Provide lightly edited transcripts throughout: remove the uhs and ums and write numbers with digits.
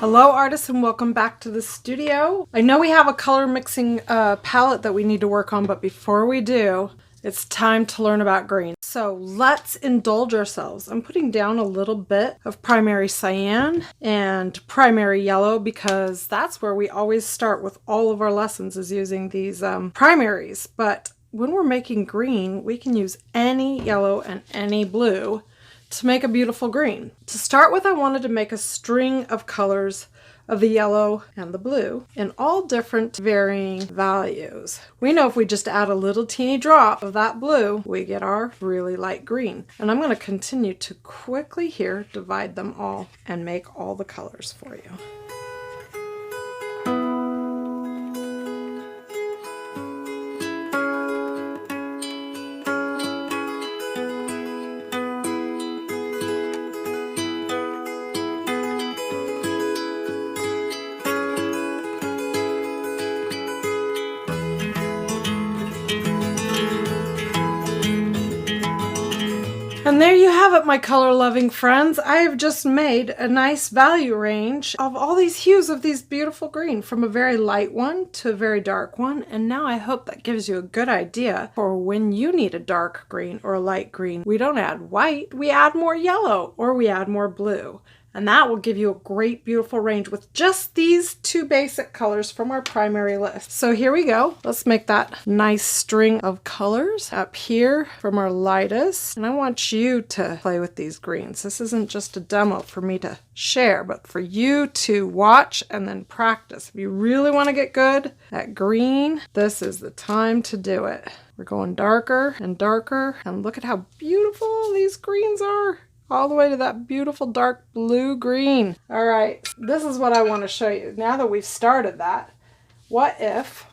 Hello artists and welcome back to the studio. I know we have a color mixing palette that we need to work on, but before we do, it's time to learn about green. So let's indulge ourselves. I'm putting down a little bit of primary cyan and primary yellow because that's where we always start with all of our lessons, is using these primaries. But when we're making green, we can use any yellow and any blue to make a beautiful green. To start with, I wanted to make a string of colors of the yellow and the blue in all different varying values. We know if we just add a little teeny drop of that blue, we get our really light green. And I'm going to continue to quickly here divide them all and make all the colors for you. And there you have it, my color-loving friends. I have just made a nice value range of all these hues of these beautiful green, from a very light one to a very dark one. And now I hope that gives you a good idea for when you need a dark green or a light green. We don't add white, we add more yellow or we add more blue. And that will give you a great, beautiful range with just these two basic colors from our primary list. So here we go. Let's make that nice string of colors up here from our lightest. And I want you to play with these greens. This isn't just a demo for me to share, but for you to watch and then practice. If you really want to get good at green, this is the time to do it. We're going darker and darker, and look at how beautiful these greens are. All the way to that beautiful dark blue green. All right, this is what I want to show you. Now that we've started that, what if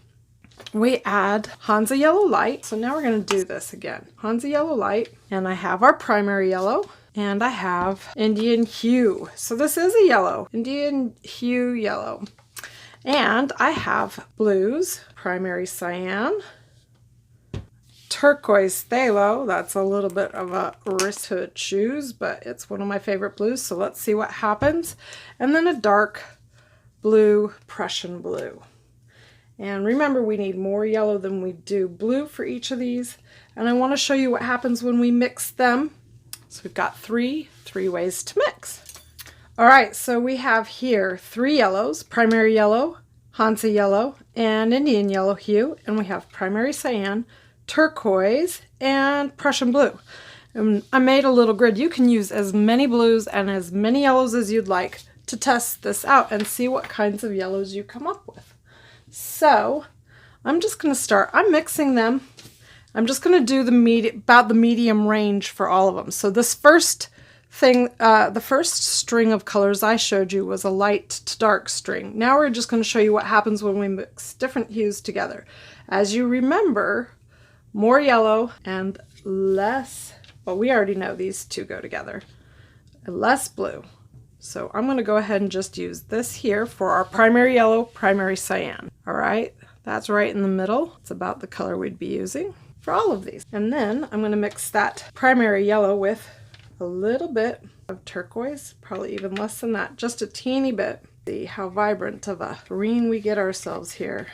we add Hansa Yellow Light? So now we're going to do this again. Hansa Yellow Light, and I have our primary yellow, and I have Indian Hue. So this is a yellow, Indian Hue yellow. And I have blues, primary cyan, turquoise phthalo. That's a little bit of a risk to choose, but it's one of my favorite blues, so let's see what happens. And then a dark blue, Prussian blue. And remember, we need more yellow than we do blue for each of these, and I want to show you what happens when we mix them. So we've got three ways to mix. All right, so we have here 3 yellows: primary yellow, Hansa yellow, and Indian yellow hue, and we have primary cyan, turquoise, and Prussian blue. And I made a little grid. You can use as many blues and as many yellows as you'd like to test this out and see what kinds of yellows you come up with. So I'm just going to start. I'm mixing them. I'm just going to do about the medium range for all of them. So this first thing, the first string of colors I showed you was a light to dark string. Now we're just going to show you what happens when we mix different hues together. As you remember, more yellow and less, well, we already know these two go together, less blue. So I'm going to go ahead and just use this here for our primary yellow, primary cyan. All right, that's right in the middle. It's about the color we'd be using for all of these. And then I'm going to mix that primary yellow with a little bit of turquoise, probably even less than that, just a teeny bit. See how vibrant of a green we get ourselves here.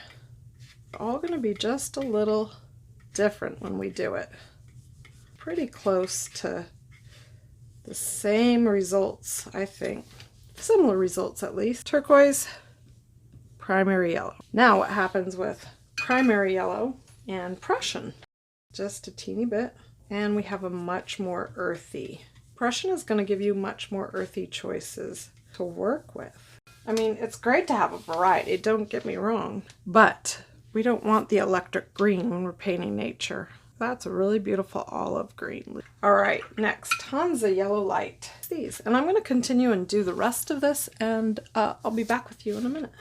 All going to be just a little different when we do it. Pretty close to the same results, I think. Similar results, at least. Turquoise, primary yellow. Now what happens with primary yellow and Prussian? Just a teeny bit. And we have a much more earthy. Prussian is going to give you much more earthy choices to work with. I mean, it's great to have a variety, don't get me wrong, but we don't want the electric green when we're painting nature. That's a really beautiful olive green. All right, next, Hansa Yellow Light. These, and I'm going to continue and do the rest of this, and I'll be back with you in a minute.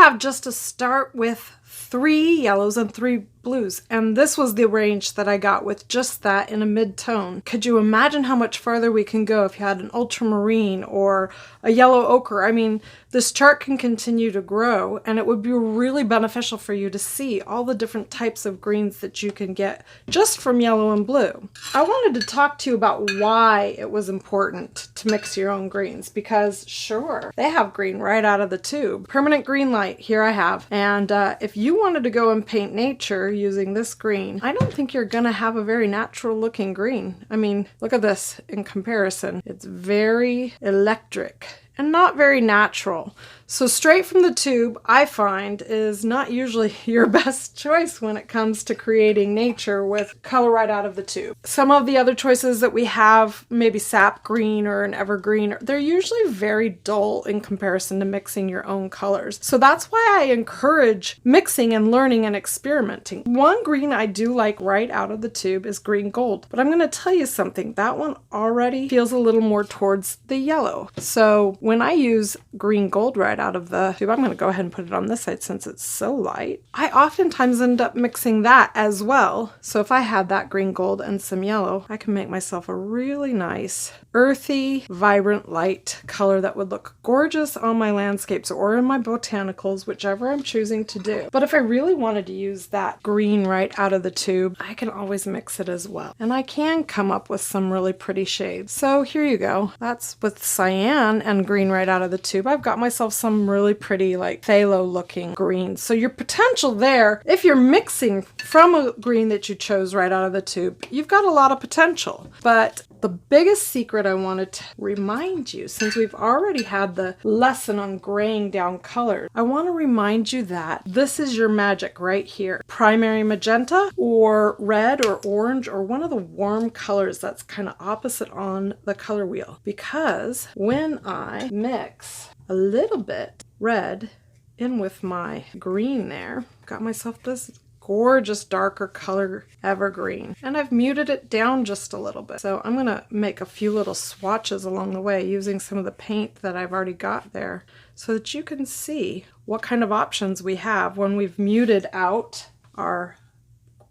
have just to start with 3 yellows and 3 blues, and this was the range that I got with just that in a mid-tone. Could you imagine how much farther we can go if you had an ultramarine or a yellow ochre? I mean, this chart can continue to grow, and it would be really beneficial for you to see all the different types of greens that you can get just from yellow and blue. I wanted to talk to you about why it was important to mix your own greens, because sure, they have green right out of the tube. Permanent green light, here I have. And if you wanted to go and paint nature using this green, I don't think you're gonna have a very natural looking green. I mean, look at this in comparison. It's very electric and not very natural. So straight from the tube, I find, is not usually your best choice when it comes to creating nature with color right out of the tube. Some of the other choices that we have, maybe sap green or an evergreen, they're usually very dull in comparison to mixing your own colors. So that's why I encourage mixing and learning and experimenting. One green I do like right out of the tube is green gold, but I'm gonna tell you something, that one already feels a little more towards the yellow. So when I use green gold right out of the tube, I'm going to go ahead and put it on this side since it's so light. I oftentimes end up mixing that as well. So if I had that green gold and some yellow, I can make myself a really nice, earthy, vibrant, light color that would look gorgeous on my landscapes or in my botanicals, whichever I'm choosing to do. But if I really wanted to use that green right out of the tube, I can always mix it as well. And I can come up with some really pretty shades. So here you go. That's with cyan and green right out of the tube. I've got myself some really pretty like phthalo looking greens. So your potential there, if you're mixing from a green that you chose right out of the tube, you've got a lot of potential. But the biggest secret I wanted to remind you, since we've already had the lesson on graying down colors, I want to remind you that this is your magic right here. Primary magenta or red or orange or one of the warm colors that's kind of opposite on the color wheel. Because when I mix a little bit red in with my green there, got myself this gorgeous darker color evergreen, and I've muted it down just a little bit. So I'm gonna make a few little swatches along the way using some of the paint that I've already got there so that you can see what kind of options we have when we've muted out our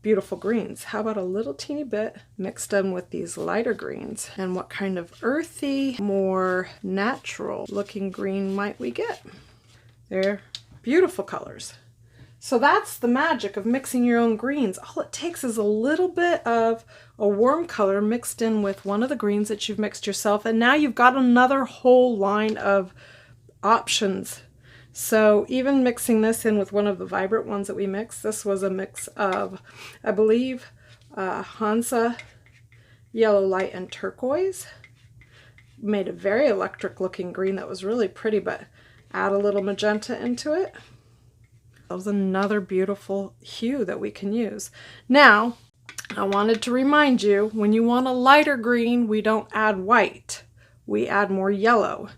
beautiful greens. How about a little teeny bit mixed in with these lighter greens, and what kind of earthy, more natural looking green might we get? They're beautiful colors. So that's the magic of mixing your own greens. All it takes is a little bit of a warm color mixed in with one of the greens that you've mixed yourself, and now you've got another whole line of options. So even mixing this in with one of the vibrant ones that we mixed, this was a mix of, I believe, Hansa yellow light and turquoise. Made a very electric looking green that was really pretty, but add a little magenta into it. That was another beautiful hue that we can use. Now, I wanted to remind you, when you want a lighter green, we don't add white. We add more yellow.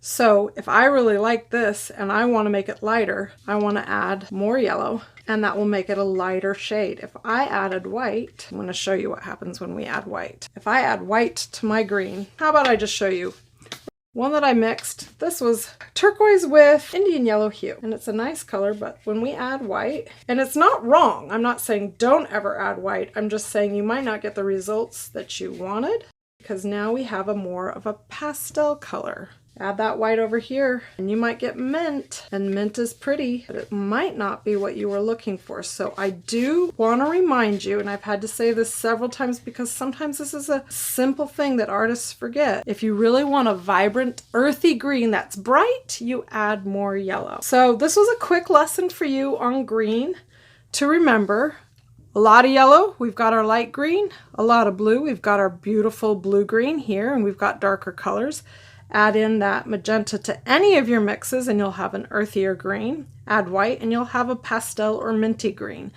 So if I really like this and I want to make it lighter, I want to add more yellow, and that will make it a lighter shade. If I added white, I'm going to show you what happens when we add white. If I add white to my green, how about I just show you one that I mixed? This was turquoise with Indian yellow hue, and it's a nice color, but when we add white, and it's not wrong, I'm not saying don't ever add white, I'm just saying you might not get the results that you wanted, because now we have a more of a pastel color. Add that white over here and you might get mint, and mint is pretty, but it might not be what you were looking for. So I do want to remind you, and I've had to say this several times because sometimes this is a simple thing that artists forget. If you really want a vibrant, earthy green that's bright, you add more yellow. So this was a quick lesson for you on green to remember. A lot of yellow, we've got our light green. A lot of blue, we've got our beautiful blue-green here, and we've got darker colors. Add in that magenta to any of your mixes and you'll have an earthier green. Add white and you'll have a pastel or minty green.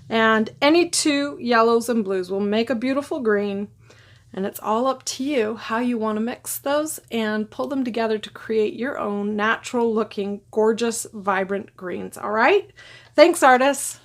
And any two yellows and blues will make a beautiful green. And it's all up to you how you want to mix those and pull them together to create your own natural looking, gorgeous, vibrant greens. All right? Thanks, artists.